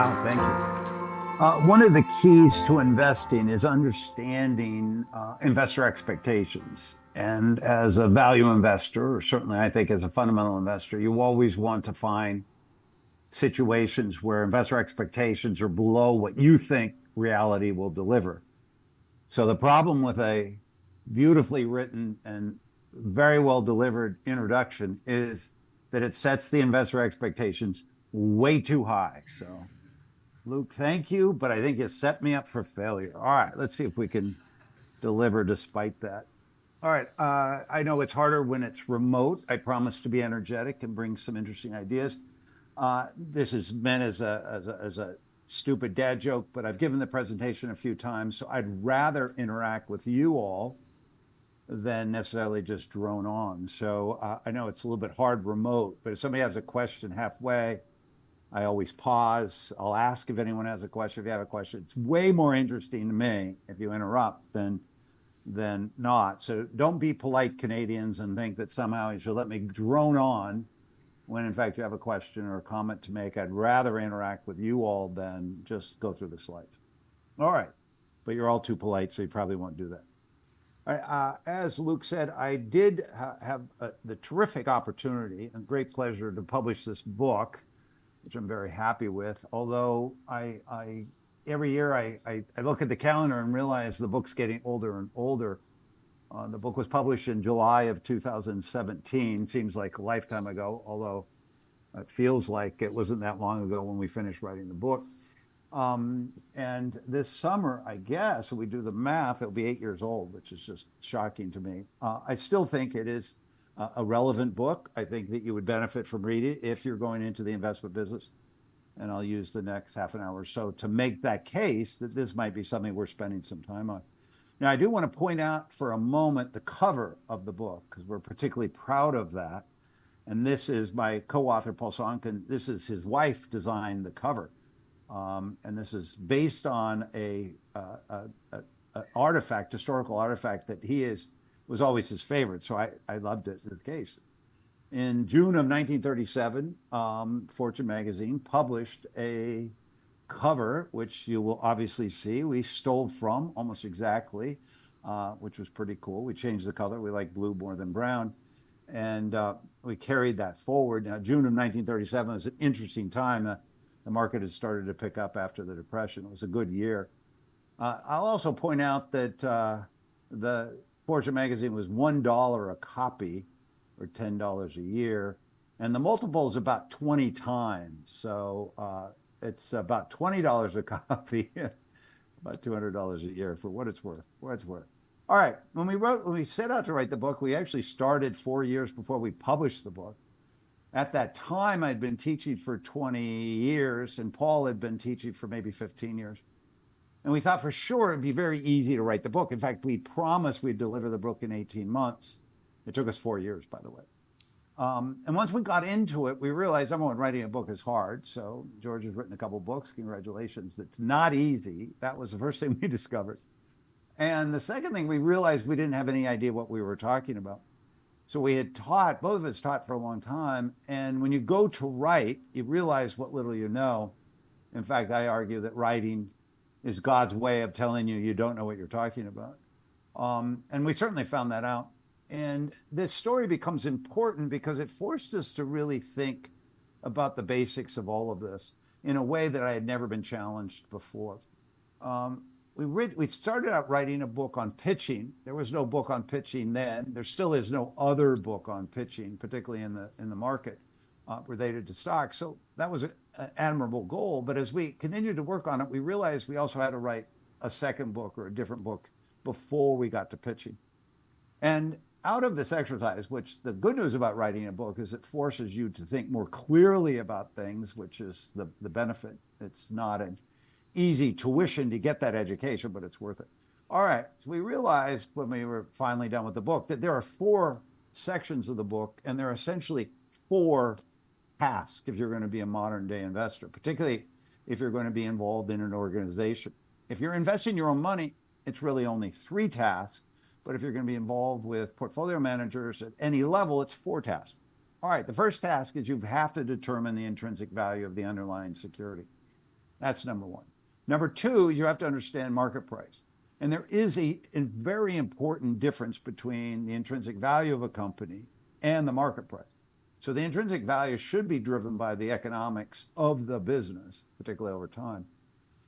Yeah, thank you. One of the keys to investing is understanding investor expectations. And as a value investor, or certainly I think as a fundamental investor, you always want to find situations where investor expectations are below what you think reality will deliver. So the problem with a beautifully written and very well delivered introduction is that it sets the investor expectations way too high. So Luke, thank you, but I think you set me up for failure. All right, let's see if we can deliver despite that. All right, I know it's harder when it's remote. I promise to be energetic and bring some interesting ideas. This is meant as a stupid dad joke, but I've given the presentation a few times, so I'd rather interact with you all than necessarily just drone on. So I know it's a little bit hard remote, but if somebody has a question halfway, I always pause. I'll ask if anyone has a question. If you have a question, it's way more interesting to me if you interrupt than not. So don't be polite Canadians and think that somehow you should let me drone on when in fact you have a question or a comment to make. I'd rather interact with you all than just go through the slides. All right, but you're all too polite, so you probably won't do that. All right, as Luke said, I did have the terrific opportunity and great pleasure to publish this book, which I'm very happy with. Although every year I look at the calendar and realize the book's getting older and older. The book was published in July of 2017. Seems like a lifetime ago, although it feels like it wasn't that long ago when we finished writing the book. And this summer, I guess, if we do the math, it'll be 8 years old, which is just shocking to me. I still think it is a relevant book. I think that you would benefit from reading it if you're going into the investment business. And I'll use the next half an hour or so to make that case that this might be something we're spending some time on. Now, I do want to point out for a moment the cover of the book, because we're particularly proud of that. And this is my co-author, Paul Sonkin. This is his wife designed the cover. And this is based on a artifact, historical artifact that was always his favorite. So I loved it as the case. In June of 1937, Fortune magazine published a cover, which you will obviously see we stole from almost exactly, which was pretty cool. We changed the color. We like blue more than brown. And we carried that forward. Now, June of 1937 was an interesting time. The market had started to pick up after the Depression. It was a good year. I'll also point out that the Fortune magazine was $1 a copy, or $10 a year, and the multiple is about 20 times. So it's about $20 a copy, about $200 a year for what it's worth. All right, when we set out to write the book, we actually started 4 years before we published the book. At that time, I'd been teaching for 20 years, and Paul had been teaching for maybe 15 years. And we thought for sure it'd be very easy to write the book. In fact, we promised we'd deliver the book in 18 months. It took us 4 years, by the way. And once we got into it, we realized, number one, writing a book is hard. So George has written a couple books. Congratulations. It's not easy. That was the first thing we discovered. And the second thing, we realized we didn't have any idea what we were talking about. So we had taught, both of us taught for a long time. And when you go to write, you realize what little you know. In fact, I argue that writing is God's way of telling you don't know what you're talking about. And we certainly found that out. And this story becomes important because it forced us to really think about the basics of all of this in a way that I had never been challenged before. We started out writing a book on pitching. There was no book on pitching then. There still is no other book on pitching, particularly in the market related to stocks. So that was an admirable goal. But as we continued to work on it, we realized we also had to write a second book or a different book before we got to pitching. And out of this exercise, which the good news about writing a book is it forces you to think more clearly about things, which is the benefit. It's not an easy tuition to get that education, but it's worth it. All right, so we realized when we were finally done with the book that there are 4 sections of the book, and there are essentially 4 tasks if you're going to be a modern day investor, particularly if you're going to be involved in an organization. If you're investing your own money, it's really only 3 tasks. But if you're going to be involved with portfolio managers at any level, it's 4 tasks. All right, the first task is you have to determine the intrinsic value of the underlying security. That's number one. Number two, you have to understand market price. And there is a very important difference between the intrinsic value of a company and the market price. So the intrinsic value should be driven by the economics of the business, particularly over time.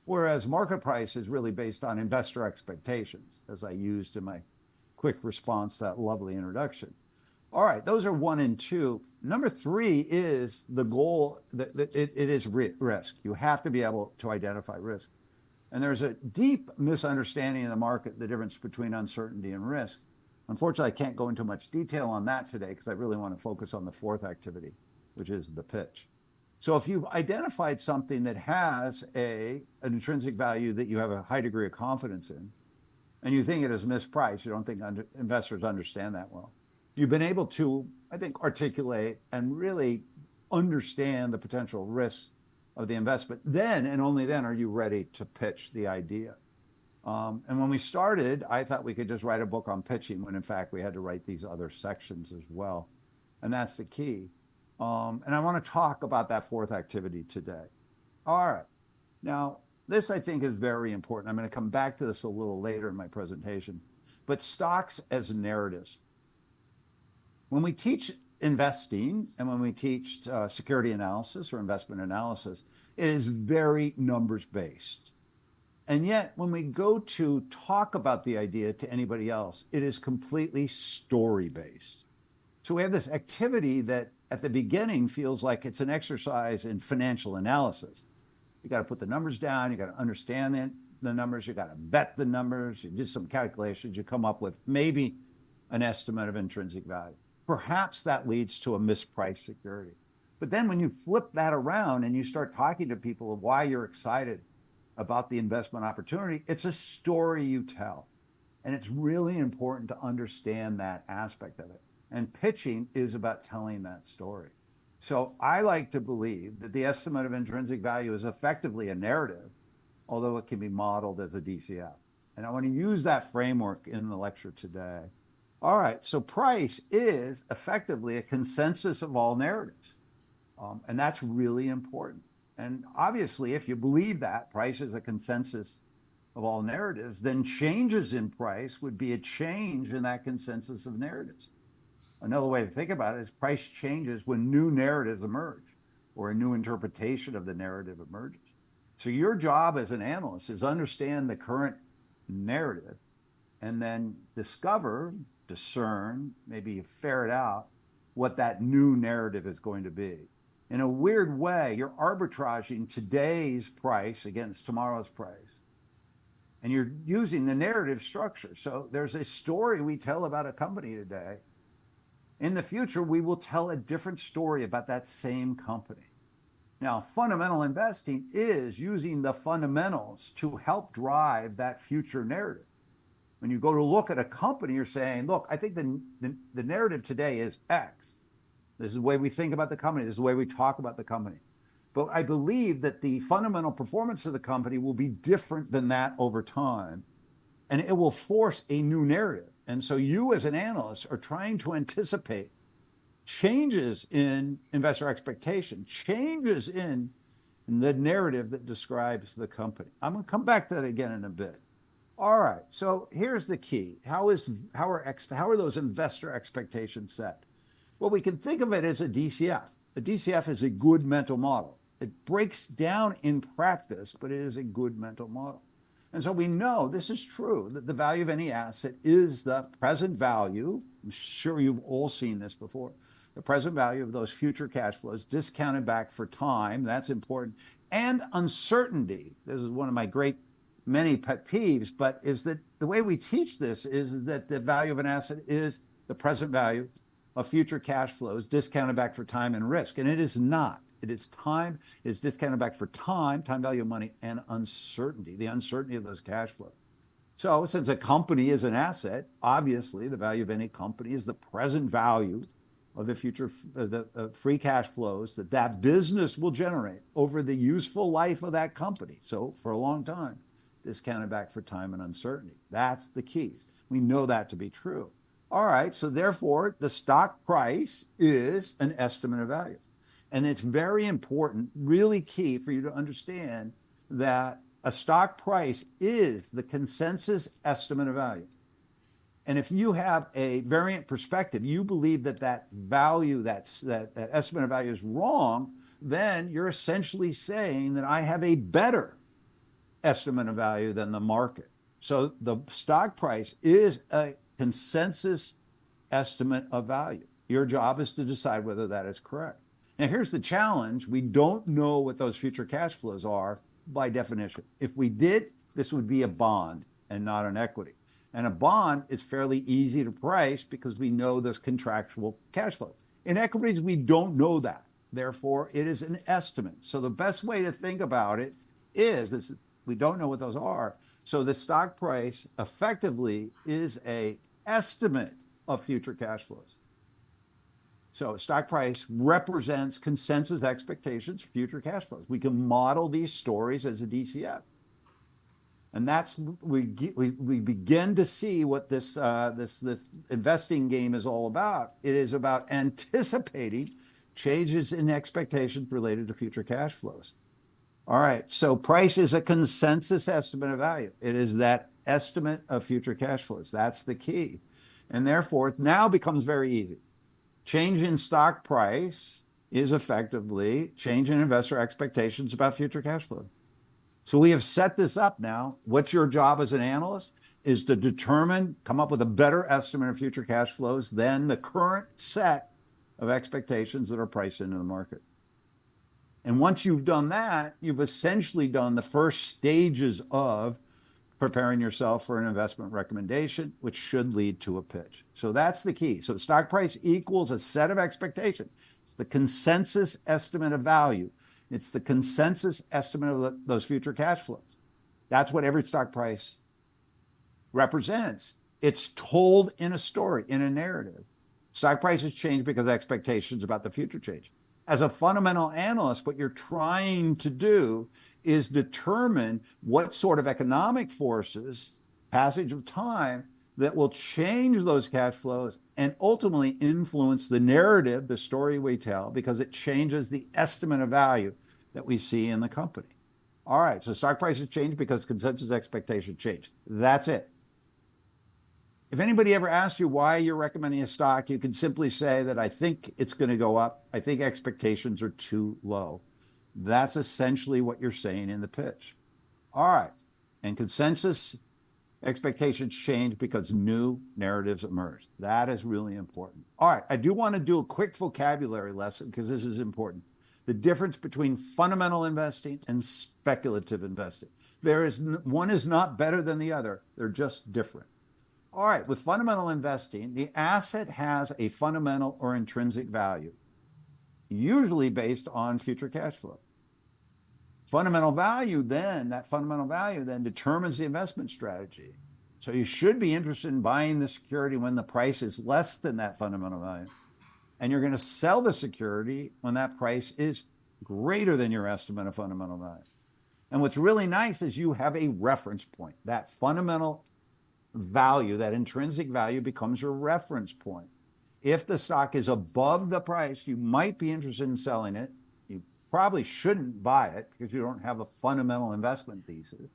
Whereas market price is really based on investor expectations, as I used in my quick response to that lovely introduction. All right, those are one and two. Number three is the goal, it is risk. You have to be able to identify risk. And there's a deep misunderstanding in the market, the difference between uncertainty and risk. Unfortunately, I can't go into much detail on that today because I really want to focus on the fourth activity, which is the pitch. So if you've identified something that has an intrinsic value that you have a high degree of confidence in, and you think it is mispriced, you don't think investors understand that well, you've been able to, I think, articulate and really understand the potential risks of the investment. Then and only then are you ready to pitch the idea. And when we started, I thought we could just write a book on pitching, when in fact we had to write these other sections as well. And that's the key. And I want to talk about that fourth activity today. All right. Now, this I think is very important. I'm going to come back to this a little later in my presentation. But stocks as narratives. When we teach investing and when we teach security analysis or investment analysis, it is very numbers based. And yet, when we go to talk about the idea to anybody else, it is completely story based. So we have this activity that at the beginning feels like it's an exercise in financial analysis. You got to put the numbers down, you got to understand the numbers, you got to vet the numbers, you do some calculations, you come up with maybe an estimate of intrinsic value. Perhaps that leads to a mispriced security. But then when you flip that around and you start talking to people of why you're excited about the investment opportunity, it's a story you tell. And it's really important to understand that aspect of it. And pitching is about telling that story. So I like to believe that the estimate of intrinsic value is effectively a narrative, although it can be modeled as a DCF. And I want to use that framework in the lecture today. All right, so price is effectively a consensus of all narratives. And that's really important. And obviously, if you believe that price is a consensus of all narratives, then changes in price would be a change in that consensus of narratives. Another way to think about it is price changes when new narratives emerge or a new interpretation of the narrative emerges. So your job as an analyst is understand the current narrative and then discern, maybe ferret out what that new narrative is going to be. In a weird way, you're arbitraging today's price against tomorrow's price. And you're using the narrative structure. So there's a story we tell about a company today. In the future, we will tell a different story about that same company. Now, fundamental investing is using the fundamentals to help drive that future narrative. When you go to look at a company, you're saying, look, I think the narrative today is X. This is the way we think about the company. This is the way we talk about the company. But I believe that the fundamental performance of the company will be different than that over time. And it will force a new narrative. And so you as an analyst are trying to anticipate changes in investor expectation, changes in the narrative that describes the company. I'm going to come back to that again in a bit. All right, so here's the key. How are those investor expectations set? Well, we can think of it as a DCF. A DCF is a good mental model. It breaks down in practice, but it is a good mental model. And so we know this is true, that the value of any asset is the present value. I'm sure you've all seen this before. The present value of those future cash flows discounted back for time. That's important. And uncertainty. This is one of my many pet peeves, but is that the way we teach this is that the value of an asset is the present value of future cash flows discounted back for time and risk. And it is not. It is time, it's discounted back for time value of money, and uncertainty, the uncertainty of those cash flows. So since a company is an asset, obviously the value of any company is the present value of the future, the free cash flows that business will generate over the useful life of that company. So for a long time, discounted back for time and uncertainty. That's the key. We know that to be true. All right, so therefore, the stock price is an estimate of value. And it's very important, really key for you to understand that a stock price is the consensus estimate of value. And if you have a variant perspective, you believe that that value, that estimate of value is wrong, then you're essentially saying that I have a better estimate of value than the market. So the stock price is a consensus estimate of value. Your job is to decide whether that is correct. Now, here's the challenge. We don't know what those future cash flows are by definition. If we did, this would be a bond and not an equity. And a bond is fairly easy to price because we know those contractual cash flows. In equities, we don't know that. Therefore, it is an estimate. So the best way to think about it is this, we don't know what those are. So the stock price effectively is an estimate of future cash flows. So stock price represents consensus expectations for future cash flows. We can model these stories as a DCF. And that's we begin to see what this investing game is all about. It is about anticipating changes in expectations related to future cash flows. All right, so price is a consensus estimate of value. It is that estimate of future cash flows. That's the key. And therefore, it now becomes very easy. Change in stock price is effectively change in investor expectations about future cash flow. So we have set this up now. What's your job as an analyst is to determine, come up with a better estimate of future cash flows than the current set of expectations that are priced into the market. And once you've done that, you've essentially done the first stages of preparing yourself for an investment recommendation, which should lead to a pitch. So that's the key. So stock price equals a set of expectations. It's the consensus estimate of value. It's the consensus estimate of those future cash flows. That's what every stock price represents. It's told in a story, in a narrative. Stock prices change because expectations about the future change. As a fundamental analyst, what you're trying to do is determine what sort of economic forces, passage of time, that will change those cash flows and ultimately influence the narrative, the story we tell, because it changes the estimate of value that we see in the company. All right, so stock prices change because consensus expectations change. That's it. If anybody ever asks you why you're recommending a stock, you can simply say that I think it's going to go up. I think expectations are too low. That's essentially what you're saying in the pitch. All right, and consensus expectations change because new narratives emerge. That is really important. All right, I do want to do a quick vocabulary lesson because this is important. The difference between fundamental investing and speculative investing. One is not better than the other. They're just different. All right, with fundamental investing, the asset has a fundamental or intrinsic value, usually based on future cash flow. Fundamental value then determines the investment strategy. So you should be interested in buying the security when the price is less than that fundamental value. And you're going to sell the security when that price is greater than your estimate of fundamental value. And what's really nice is you have a reference point. That fundamental value, that intrinsic value becomes your reference point. If the stock is above the price, you might be interested in selling it. You probably shouldn't buy it because you don't have a fundamental investment thesis.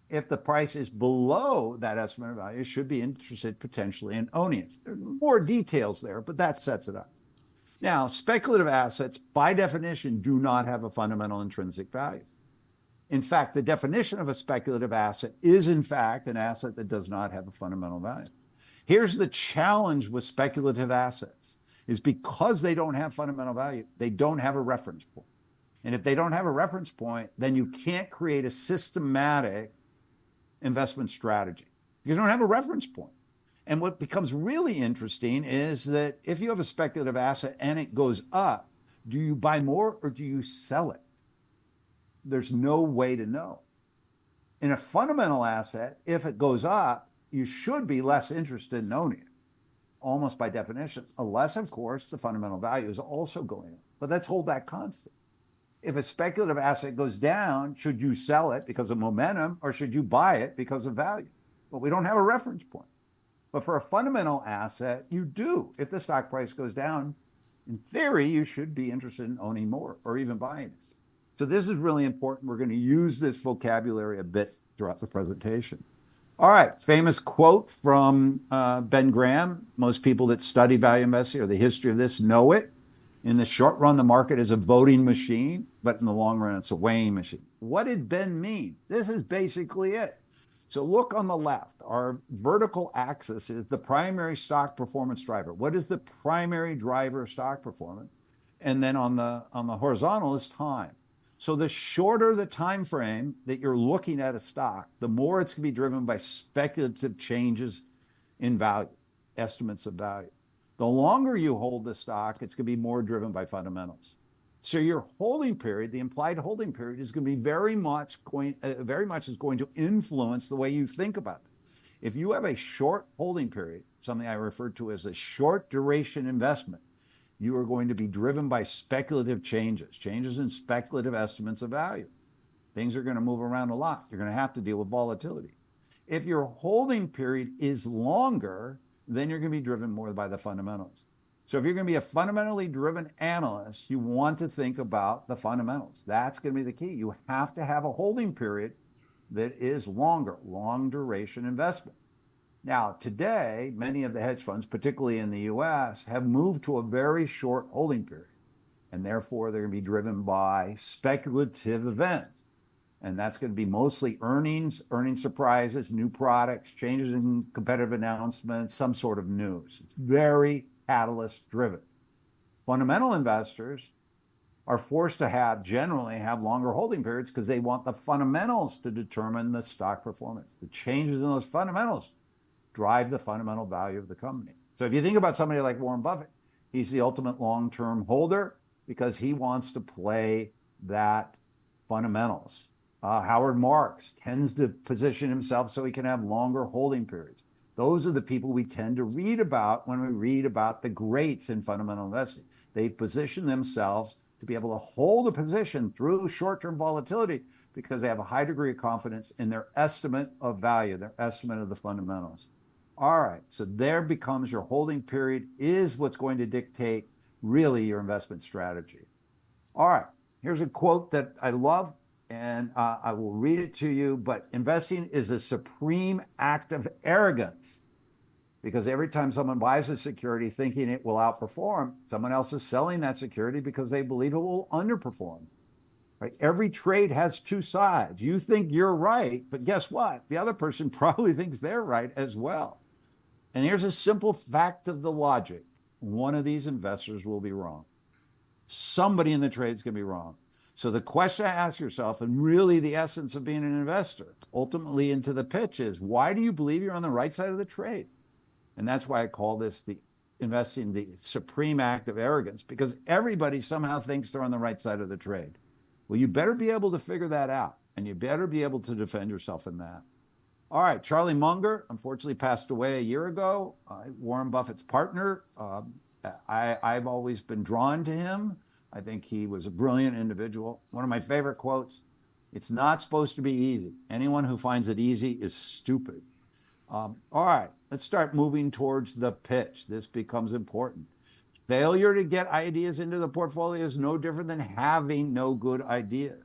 If the price is below that estimate of value, you should be interested potentially in owning it. There are more details there, but that sets it up. Now, speculative assets, by definition, do not have a fundamental intrinsic value. In fact, the definition of a speculative asset is, in fact, an asset that does not have a fundamental value. Here's the challenge with speculative assets, is because they don't have fundamental value, they don't have a reference point. And if they don't have a reference point, then you can't create a systematic investment strategy. You don't have a reference point. And what becomes really interesting is that if you have a speculative asset and it goes up, do you buy more or do you sell it? There's no way to know. In a fundamental asset, if it goes up, you should be less interested in owning it, almost by definition, unless, of course, the fundamental value is also going up. But let's hold that constant. If a speculative asset goes down, should you sell it because of momentum or should you buy it because of value? But we don't have a reference point. But for a fundamental asset, you do. If the stock price goes down, in theory, you should be interested in owning more or even buying it. So this is really important. We're going to use this vocabulary a bit throughout the presentation. All right, famous quote from Ben Graham. Most people that study value investing or the history of this know it. In the short run, the market is a voting machine, but in the long run, it's a weighing machine. What did Ben mean? This is basically it. So look on the left. Our vertical axis is the primary stock performance driver. What is the primary driver of stock performance? And then on the horizontal is time. So the shorter the time frame that you're looking at a stock, the more it's going to be driven by speculative changes in value, estimates of value. The longer you hold the stock, it's going to be more driven by fundamentals. So your holding period, the implied holding period, is going to be very much is going to influence the way you think about it. If you have a short holding period, something I refer to as a short duration investment, you are going to be driven by speculative changes in speculative estimates of value. Things are going to move around a lot. You're going to have to deal with volatility. If your holding period is longer, then you're going to be driven more by the fundamentals. So if you're going to be a fundamentally driven analyst, you want to think about the fundamentals. That's going to be the key. You have to have a holding period that is longer, long duration investment. Now, today, many of the hedge funds, particularly in the US, have moved to a very short holding period. And therefore, they're going to be driven by speculative events. And that's going to be mostly earnings surprises, new products, changes in competitive announcements, some sort of news. It's very catalyst driven. Fundamental investors are forced to generally have longer holding periods because they want the fundamentals to determine the stock performance. The changes in those fundamentals drive the fundamental value of the company. So if you think about somebody like Warren Buffett, he's the ultimate long-term holder because he wants to play that fundamentals. Howard Marks tends to position himself so he can have longer holding periods. Those are the people we tend to read about when we read about the greats in fundamental investing. They position themselves to be able to hold a position through short-term volatility because they have a high degree of confidence in their estimate of value, their estimate of the fundamentals. All right, so there becomes your holding period is what's going to dictate really your investment strategy. All right, here's a quote that I love, and I will read it to you, but investing is a supreme act of arrogance because every time someone buys a security thinking it will outperform, someone else is selling that security because they believe it will underperform. Right? Every trade has two sides. You think you're right, but guess what? The other person probably thinks they're right as well. And here's a simple fact of the logic. One of these investors will be wrong. Somebody in the trade is going to be wrong. So the question I ask yourself, and really the essence of being an investor, ultimately into the pitch is, why do you believe you're on the right side of the trade? And that's why I call this the investing the supreme act of arrogance, because everybody somehow thinks they're on the right side of the trade. Well, you better be able to figure that out, and you better be able to defend yourself in that. All right, Charlie Munger, unfortunately passed away a year ago. Warren Buffett's partner. I've always been drawn to him. I think he was a brilliant individual. One of my favorite quotes, it's not supposed to be easy. Anyone who finds it easy is stupid. All right, let's start moving towards the pitch. This becomes important. Failure to get ideas into the portfolio is no different than having no good ideas.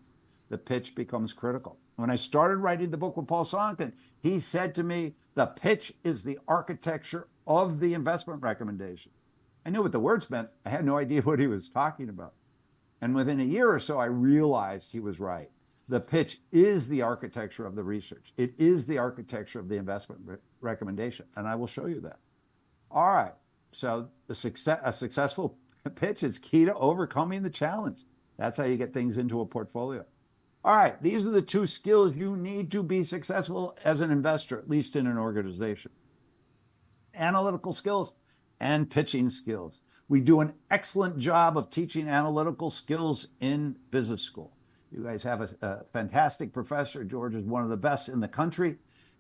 The pitch becomes critical. When I started writing the book with Paul Sonkton, he said to me, the pitch is the architecture of the investment recommendation. I knew what the words meant. I had no idea what he was talking about. And within a year or so, I realized he was right. The pitch is the architecture of the research. It is the architecture of the investment recommendation. And I will show you that. All right. So a successful pitch is key to overcoming the challenge. That's how you get things into a portfolio. All right, these are the two skills you need to be successful as an investor, at least in an organization. Analytical skills and pitching skills. We do an excellent job of teaching analytical skills in business school. You guys have a fantastic professor. George is one of the best in the country,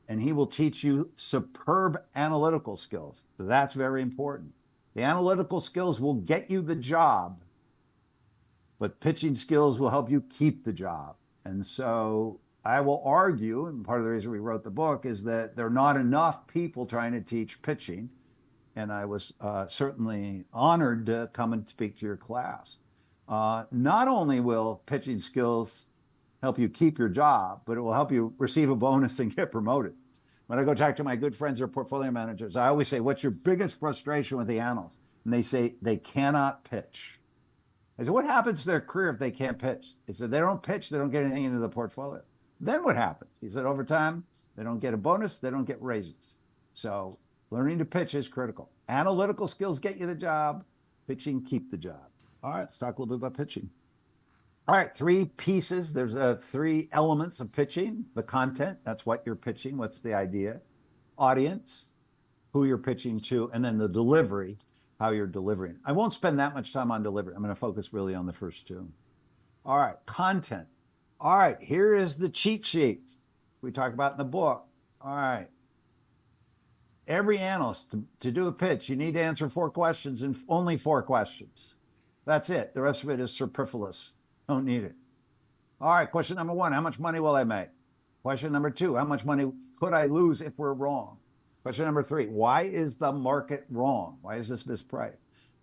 and he will teach you superb analytical skills. That's very important. The analytical skills will get you the job, but pitching skills will help you keep the job. And so I will argue, and part of the reason we wrote the book is that there are not enough people trying to teach pitching. And I was certainly honored to come and speak to your class. Not only will pitching skills help you keep your job, but it will help you receive a bonus and get promoted. When I go talk to my good friends who are portfolio managers, I always say, what's your biggest frustration with the analysts? And they say they cannot pitch. I said, what happens to their career if they can't pitch? He said, they don't pitch, they don't get anything into the portfolio. Then what happens? He said, over time, they don't get a bonus, they don't get raises. So learning to pitch is critical. Analytical skills get you the job, pitching keep the job. All right, let's talk a little bit about pitching. All right, three pieces. There's three elements of pitching. The content, that's what you're pitching, what's the idea. Audience, who you're pitching to, and then the delivery, how you're delivering. I won't spend that much time on delivery. I'm going to focus really on the first two. All right, content. All right, here is the cheat sheet we talk about in the book. All right. Every analyst, to do a pitch, you need to answer 4 questions and only 4 questions. That's it. The rest of it is superfluous. Don't need it. All right, question number 1, how much money will I make? Question number 2, how much money could I lose if we're wrong? Question number 3, why is the market wrong? Why is this mispriced?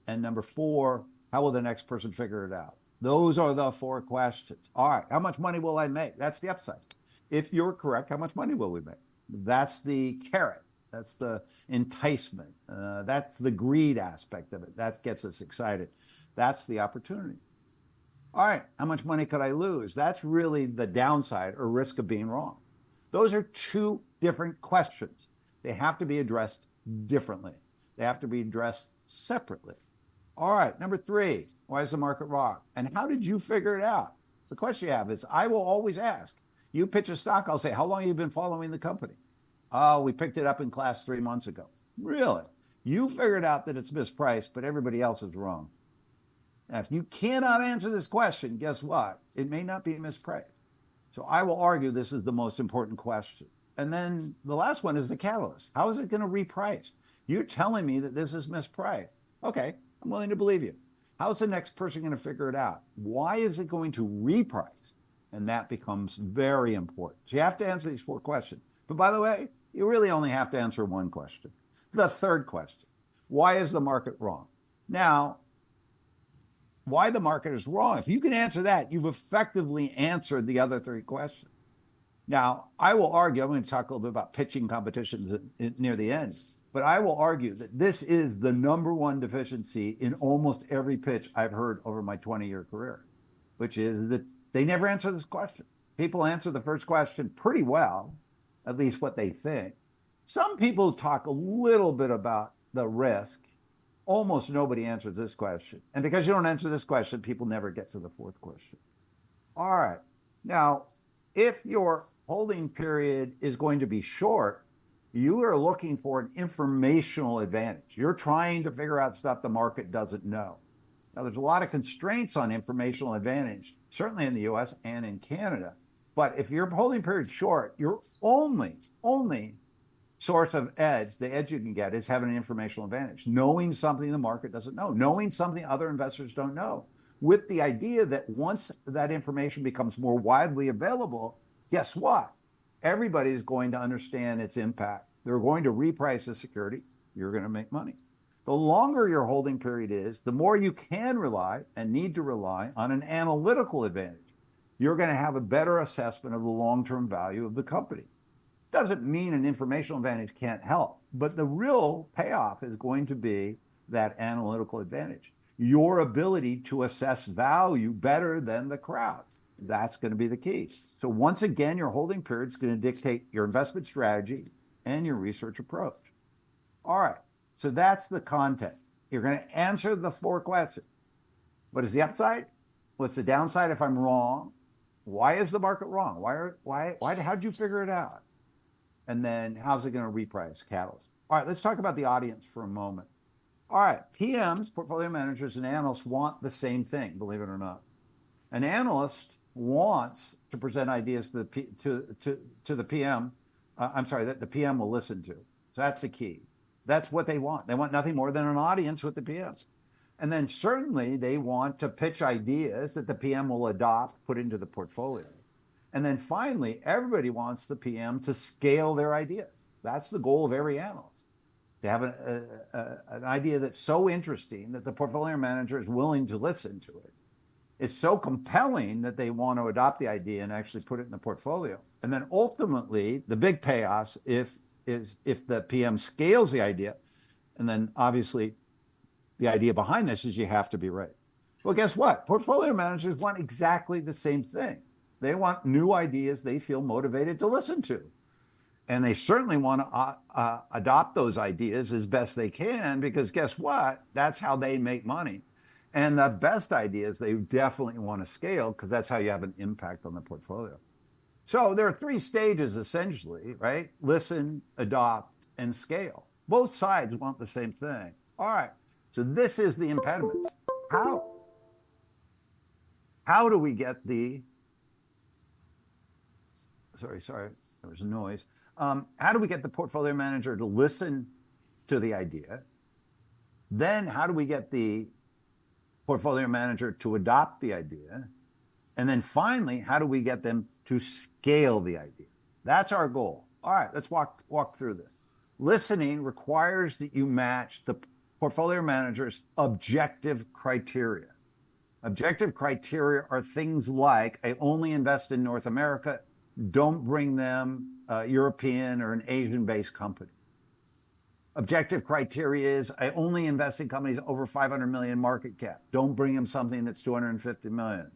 And number 4, how will the next person figure it out? Those are the 4 questions. All right, how much money will I make? That's the upside. If you're correct, how much money will we make? That's the carrot. That's the enticement. That's the greed aspect of it. That gets us excited. That's the opportunity. All right, how much money could I lose? That's really the downside or risk of being wrong. Those are 2 different questions. They have to be addressed differently. They have to be addressed separately. All right, number 3, why is the market wrong? And how did you figure it out? The question you have is, I will always ask. You pitch a stock, I'll say, how long have you been following the company? Oh, we picked it up in class 3 months ago. Really? You figured out that it's mispriced, but everybody else is wrong. Now, if you cannot answer this question, guess what? It may not be mispriced. So I will argue this is the most important question. And then the last one is the catalyst. How is it going to reprice? You're telling me that this is mispriced. Okay, I'm willing to believe you. How's the next person going to figure it out? Why is it going to reprice? And that becomes very important. So you have to answer these 4 questions. But by the way, you really only have to answer 1 question. The third question, why is the market wrong? Now, why the market is wrong, if you can answer that, you've effectively answered the other 3 questions. Now, I will argue, I'm going to talk a little bit about pitching competitions near the end, but I will argue that this is the #1 deficiency in almost every pitch I've heard over my 20-year career, which is that they never answer this question. People answer the first question pretty well, at least what they think. Some people talk a little bit about the risk. Almost nobody answers this question. And because you don't answer this question, people never get to the 4th question. All right. Now, if your holding period is going to be short, you are looking for an informational advantage. You're trying to figure out stuff the market doesn't know. Now, there's a lot of constraints on informational advantage, certainly in the US and in Canada. But if your holding period is short, your only source of edge, the edge you can get, is having an informational advantage, knowing something the market doesn't know, knowing something other investors don't know, with the idea that once that information becomes more widely available, guess what? Everybody's going to understand its impact. They're going to reprice the security. You're going to make money. The longer your holding period is, the more you can rely and need to rely on an analytical advantage. You're going to have a better assessment of the long-term value of the company. Doesn't mean an informational advantage can't help, but the real payoff is going to be that analytical advantage. Your ability to assess value better than the crowd. That's going to be the key. So once again, your holding period is going to dictate your investment strategy and your research approach. All right, so that's the content. You're going to answer the 4 questions. What is the upside? What's the downside if I'm wrong? Why is the market wrong? How'd you figure it out? And then how's it going to reprice? Catalyst. All right, let's talk about the audience for a moment. All right, PMs, portfolio managers, and analysts want the same thing, believe it or not. An analyst wants to present ideas to the PM, that the PM will listen to. So that's the key. That's what they want. They want nothing more than an audience with the PM. And then certainly they want to pitch ideas that the PM will adopt, put into the portfolio. And then finally, everybody wants the PM to scale their ideas. That's the goal of every analyst. To have an idea that's so interesting that the portfolio manager is willing to listen to it. It's so compelling that they want to adopt the idea and actually put it in the portfolio. And then ultimately, the big payoff is if the PM scales the idea, and then obviously the idea behind this is you have to be right. Well, guess what? Portfolio managers want exactly the same thing. They want new ideas they feel motivated to listen to. And they certainly want to adopt those ideas as best they can, because guess what? That's how they make money. And the best ideas they definitely want to scale, because that's how you have an impact on the portfolio. So there are three stages essentially, right? Listen, adopt, and scale. Both sides want the same thing. All right. So this is the impediments. How do we get the, sorry, there was a noise. How do we get the portfolio manager to listen to the idea? Then how do we get the portfolio manager to adopt the idea? And then finally, how do we get them to scale the idea? That's our goal. All right, let's walk through this. Listening requires that you match the portfolio manager's objective criteria. Objective criteria are things like, I only invest in North America, don't bring them a European or an Asian-based company. Objective criteria is, I only invest in companies over 500 million market cap. Don't bring them something that's 250 million.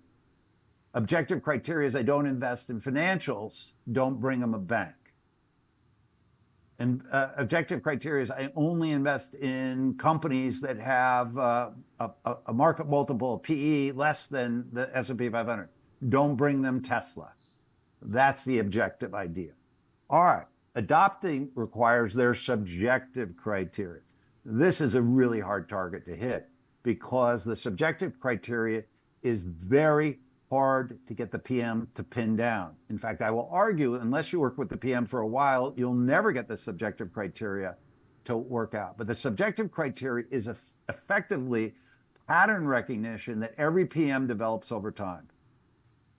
Objective criteria is, I don't invest in financials. Don't bring them a bank. And objective criteria is, I only invest in companies that have a market multiple, PE, less than the S&P 500. Don't bring them Tesla. That's the objective idea. All right. Adopting requires their subjective criteria. This is a really hard target to hit because the subjective criteria is very hard to get the PM to pin down. In fact, I will argue, unless you work with the PM for a while, you'll never get the subjective criteria to work out. But the subjective criteria is effectively pattern recognition that every PM develops over time.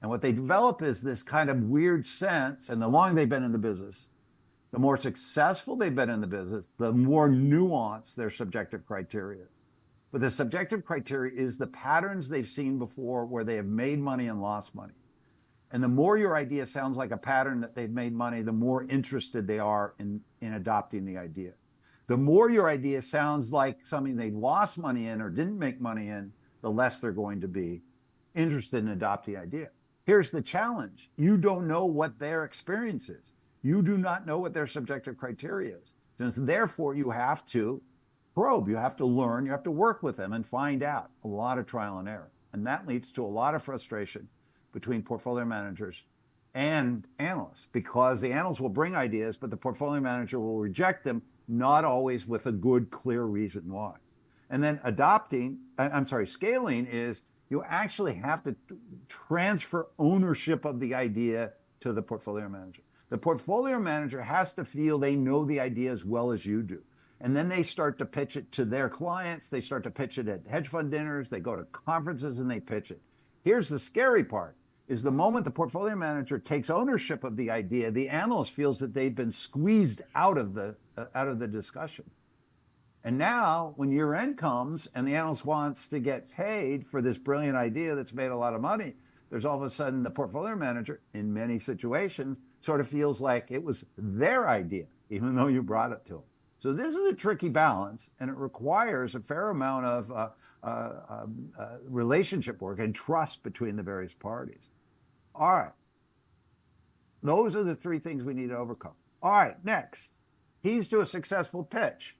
And what they develop is this kind of weird sense, and the longer they've been in the business, the more successful they've been in the business, the more nuanced their subjective criteria. But the subjective criteria is the patterns they've seen before where they have made money and lost money. And the more your idea sounds like a pattern that they've made money, the more interested they are in adopting the idea. The more your idea sounds like something they've lost money in or didn't make money in, the less they're going to be interested in adopting the idea. Here's the challenge. You don't know what their experience is. You do not know what their subjective criteria is. And therefore, you have to probe, you have to learn, you have to work with them and find out. A lot of trial and error. And that leads to a lot of frustration between portfolio managers and analysts, because the analysts will bring ideas, but the portfolio manager will reject them, not always with a good, clear reason why. And then scaling is you actually have to transfer ownership of the idea to the portfolio manager. The portfolio manager has to feel they know the idea as well as you do. And then they start to pitch it to their clients. They start to pitch it at hedge fund dinners. They go to conferences and they pitch it. Here's the scary part, is the moment the portfolio manager takes ownership of the idea, the analyst feels that they've been squeezed out of the discussion. And now when year end comes and the analyst wants to get paid for this brilliant idea that's made a lot of money, there's all of a sudden the portfolio manager, in many situations, sort of feels like it was their idea, even though you brought it to them. So this is a tricky balance, and it requires a fair amount of relationship work and trust between the various parties. All right. Those are the three things we need to overcome. All right, next. Keys to a successful pitch.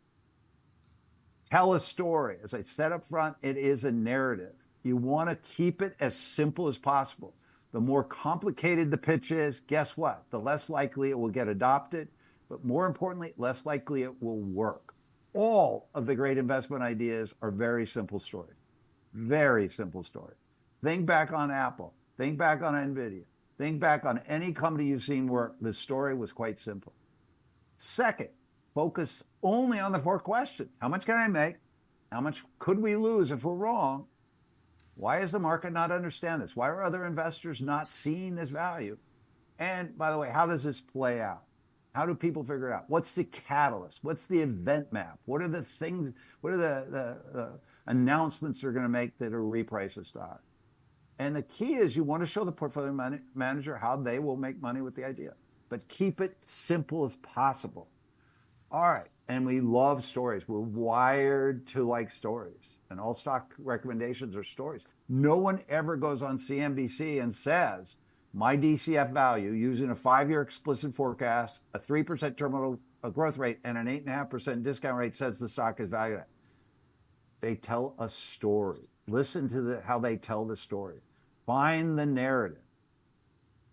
Tell a story. As I said up front, it is a narrative. You want to keep it as simple as possible. The more complicated the pitch is, guess what? The less likely it will get adopted, but more importantly, less likely it will work. All of the great investment ideas are very simple stories. Very simple stories. Think back on Apple. Think back on NVIDIA. Think back on any company you've seen work. The story was quite simple. Second, focus only on the four questions. How much can I make? How much could we lose if we're wrong? Why does the market not understand this? Why are other investors not seeing this value? And by the way, how does this play out? How do people figure it out? What's the catalyst? What's the event map? What are the things, what are the announcements they're going to make that will reprice a stock? And the key is you want to show the portfolio manager how they will make money with the idea, but keep it simple as possible. All right. And we love stories. We're wired to like stories. And all stock recommendations are stories. No one ever goes on CNBC and says, my DCF value using a 5-year explicit forecast, a 3% terminal growth rate, and an 8.5% discount rate says the stock is valued at. They tell a story. Listen to how they tell the story. Find the narrative.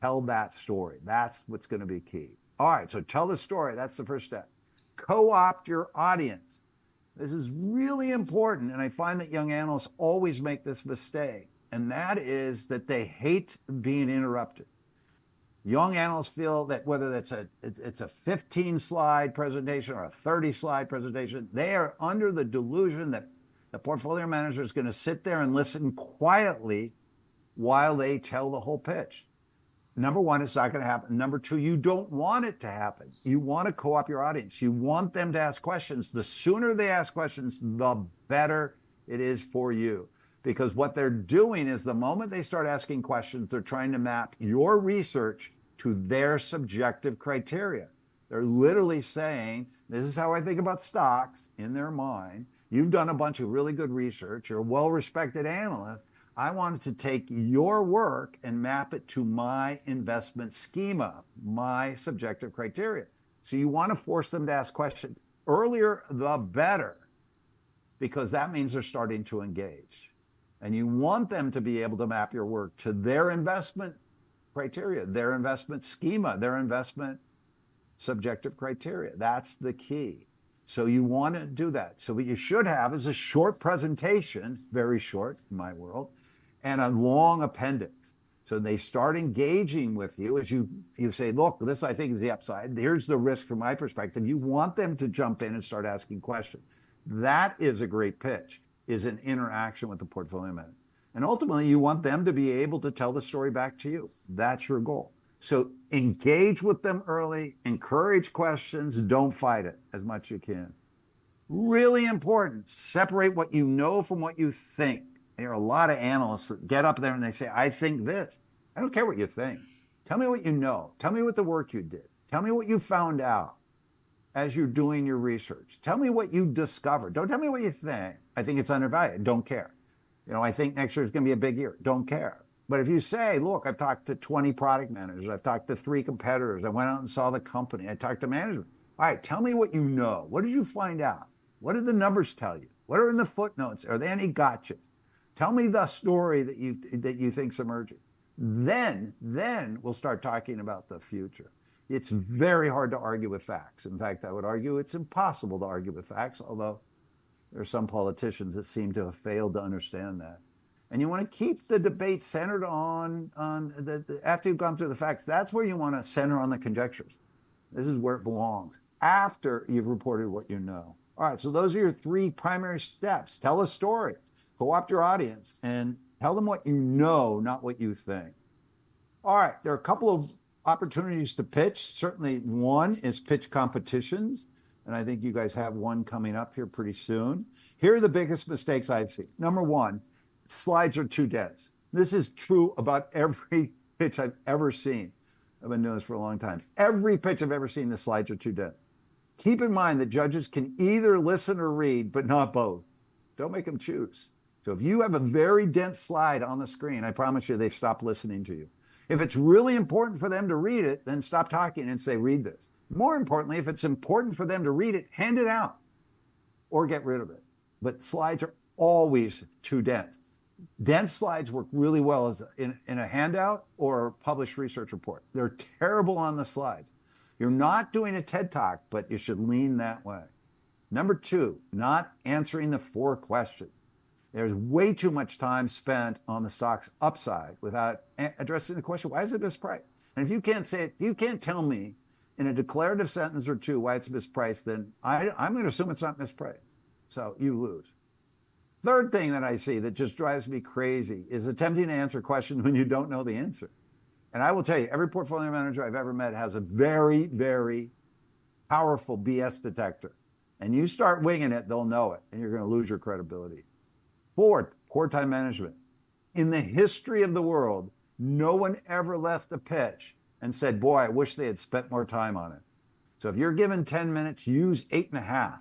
Tell that story. That's what's going to be key. All right, so tell the story. That's the first step. Co-opt your audience. This is really important, and I find that young analysts always make this mistake, and that is that they hate being interrupted. Young analysts feel that whether it's a 15-slide presentation or a 30-slide presentation, they are under the delusion that the portfolio manager is going to sit there and listen quietly while they tell the whole pitch. Number one, it's not going to happen. Number two, you don't want it to happen. You want to co-opt your audience. You want them to ask questions. The sooner they ask questions, the better it is for you. Because what they're doing is the moment they start asking questions, they're trying to map your research to their subjective criteria. They're literally saying, this is how I think about stocks in their mind. You've done a bunch of really good research. You're a well-respected analyst. I wanted to take your work and map it to my investment schema, my subjective criteria. So you want to force them to ask questions. Earlier, the better, because that means they're starting to engage. And you want them to be able to map your work to their investment criteria, their investment schema, their investment subjective criteria. That's the key. So you want to do that. So what you should have is a short presentation, very short in my world, and a long appendix. So they start engaging with you as you say, look, this I think is the upside. Here's the risk from my perspective. You want them to jump in and start asking questions. That is a great pitch, is an interaction with the portfolio manager. And ultimately, you want them to be able to tell the story back to you. That's your goal. So engage with them early, encourage questions, don't fight it as much as you can. Really important, separate what you know from what you think. There are a lot of analysts that get up there and they say, I think this. I don't care what you think. Tell me what you know. Tell me what the work you did. Tell me what you found out as you're doing your research. Tell me what you discovered. Don't tell me what you think. I think it's undervalued. Don't care. I think next year is going to be a big year. Don't care. But if you say, look, I've talked to 20 product managers. I've talked to 3 competitors. I went out and saw the company. I talked to management. All right, tell me what you know. What did you find out? What did the numbers tell you? What are in the footnotes? Are there any gotchas? Tell me the story that you think's emerging. Then we'll start talking about the future. It's very hard to argue with facts. In fact, I would argue it's impossible to argue with facts, although there are some politicians that seem to have failed to understand that. And you want to keep the debate centered on after you've gone through the facts, that's where you want to center on the conjectures. This is where it belongs, after you've reported what you know. All right, so those are your 3 primary steps. Tell a story, co-opt your audience, and tell them what you know, not what you think. All right, there are a couple of opportunities to pitch. Certainly one is pitch competitions, and I think you guys have one coming up here pretty soon. Here are the biggest mistakes I've seen. Number one, slides are too dense. This is true about every pitch I've ever seen. I've been doing this for a long time. Every pitch I've ever seen, the slides are too dense. Keep in mind that judges can either listen or read, but not both. Don't make them choose. So if you have a very dense slide on the screen, I promise you they've stopped listening to you. If it's really important for them to read it, then stop talking and say, read this. More importantly, if it's important for them to read it, hand it out or get rid of it. But slides are always too dense. Dense slides work really well as in a handout or a published research report. They're terrible on the slides. You're not doing a TED Talk, but you should lean that way. Number 2, not answering the 4 questions. There's way too much time spent on the stock's upside without addressing the question, why is it mispriced? And if you can't say it, you can't tell me in a declarative sentence or 2 why it's mispriced, then I'm going to assume it's not mispriced. So you lose. Third thing that I see that just drives me crazy is attempting to answer questions when you don't know the answer. And I will tell you, every portfolio manager I've ever met has a very, very powerful BS detector. And you start winging it, they'll know it, and you're going to lose your credibility. 4th, poor time management. In the history of the world, no one ever left a pitch and said, boy, I wish they had spent more time on it. So if you're given 10 minutes, use 8.5.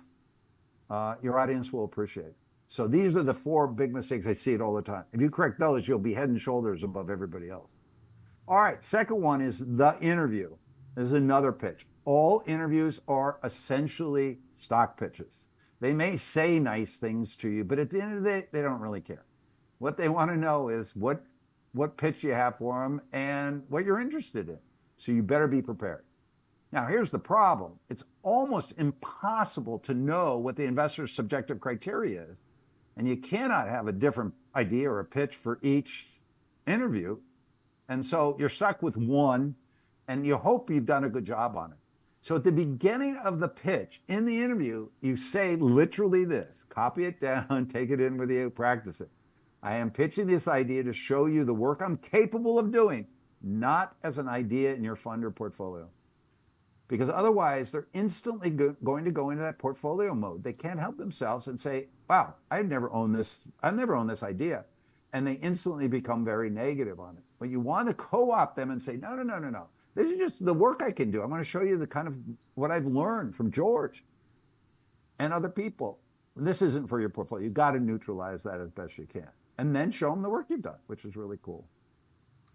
Your audience will appreciate it. So these are the 4 big mistakes. I see it all the time. If you correct those, you'll be head and shoulders above everybody else. All right, second one is the interview. This is another pitch. All interviews are essentially stock pitches. They may say nice things to you, but at the end of the day, they don't really care. What they want to know is what pitch you have for them and what you're interested in. So you better be prepared. Now, here's the problem. It's almost impossible to know what the investor's subjective criteria is. And you cannot have a different idea or a pitch for each interview. And so you're stuck with one, and you hope you've done a good job on it. So at the beginning of the pitch, in the interview, you say literally this, copy it down, take it in with you, practice it. I am pitching this idea to show you the work I'm capable of doing, not as an idea in your fund or portfolio. Because otherwise, they're instantly going to go into that portfolio mode. They can't help themselves and say, wow, I've never owned this idea. And they instantly become very negative on it. But you want to co-opt them and say, no. This is just the work I can do. I'm going to show you the kind of what I've learned from George and other people. This isn't for your portfolio. You've got to neutralize that as best you can. And then show them the work you've done, which is really cool.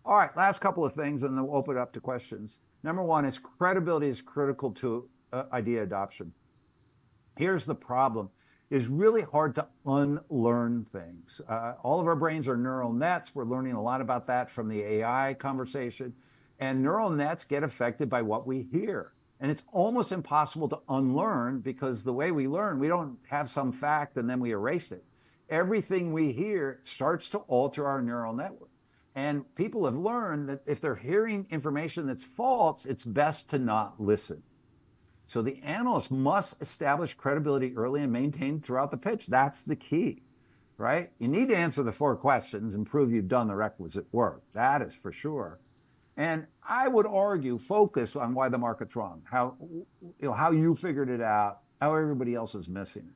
All right, last couple of things, and then we'll open it up to questions. Number one is credibility is critical to idea adoption. Here's the problem. It's really hard to unlearn things. All of our brains are neural nets. We're learning a lot about that from the AI conversation. And neural nets get affected by what we hear. And it's almost impossible to unlearn because the way we learn, we don't have some fact and then we erase it. Everything we hear starts to alter our neural network. And people have learned that if they're hearing information that's false, it's best to not listen. So the analyst must establish credibility early and maintain throughout the pitch. That's the key, right? You need to answer the 4 questions and prove you've done the requisite work. That is for sure. And I would argue, focus on why the market's wrong, how you figured it out, how everybody else is missing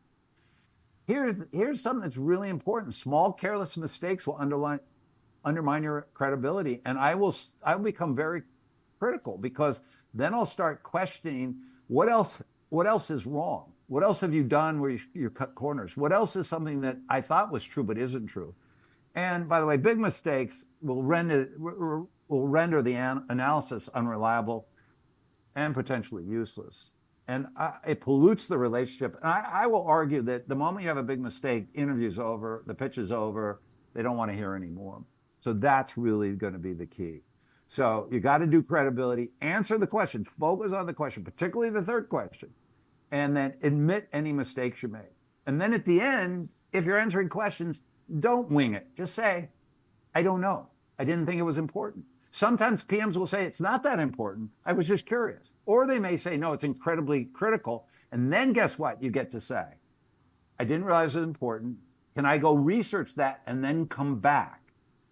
it. Here's something that's really important. Small, careless mistakes will undermine your credibility. And I'll become very critical because then I'll start questioning what else is wrong? What else have you done where you cut corners? What else is something that I thought was true but isn't true? And by the way, big mistakes will render the analysis unreliable and potentially useless. And it pollutes the relationship. And I will argue that the moment you have a big mistake, interview's over, the pitch is over, they don't want to hear anymore. So that's really going to be the key. So you got to do credibility, answer the questions, focus on the question, particularly the third question, and then admit any mistakes you made. And then at the end, if you're answering questions, don't wing it. Just say, I don't know. I didn't think it was important. Sometimes PMs will say, it's not that important. I was just curious. Or they may say, no, it's incredibly critical. And then guess what you get to say? I didn't realize it was important. Can I go research that and then come back?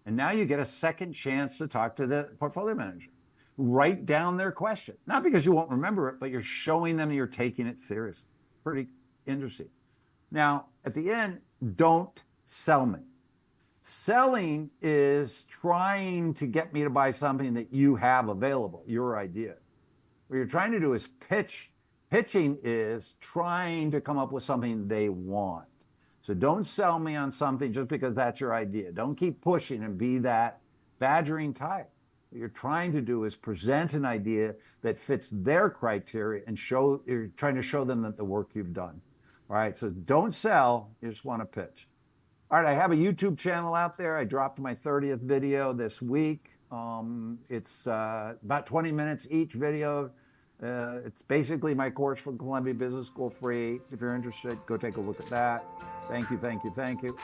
And now you get a second chance to talk to the portfolio manager. Write down their question. Not because you won't remember it, but you're showing them you're taking it seriously. Pretty interesting. Now, at the end, don't sell me. Selling is trying to get me to buy something that you have available, your idea. What you're trying to do is pitch. Pitching is trying to come up with something they want. So don't sell me on something just because that's your idea. Don't keep pushing and be that badgering type. What you're trying to do is present an idea that fits their criteria and you're trying to show them that the work you've done. All right, so don't sell, you just want to pitch. All right, I have a YouTube channel out there. I dropped my 30th video this week. It's about 20 minutes each video. It's basically my course from Columbia Business School free. If you're interested, go take a look at that. Thank you.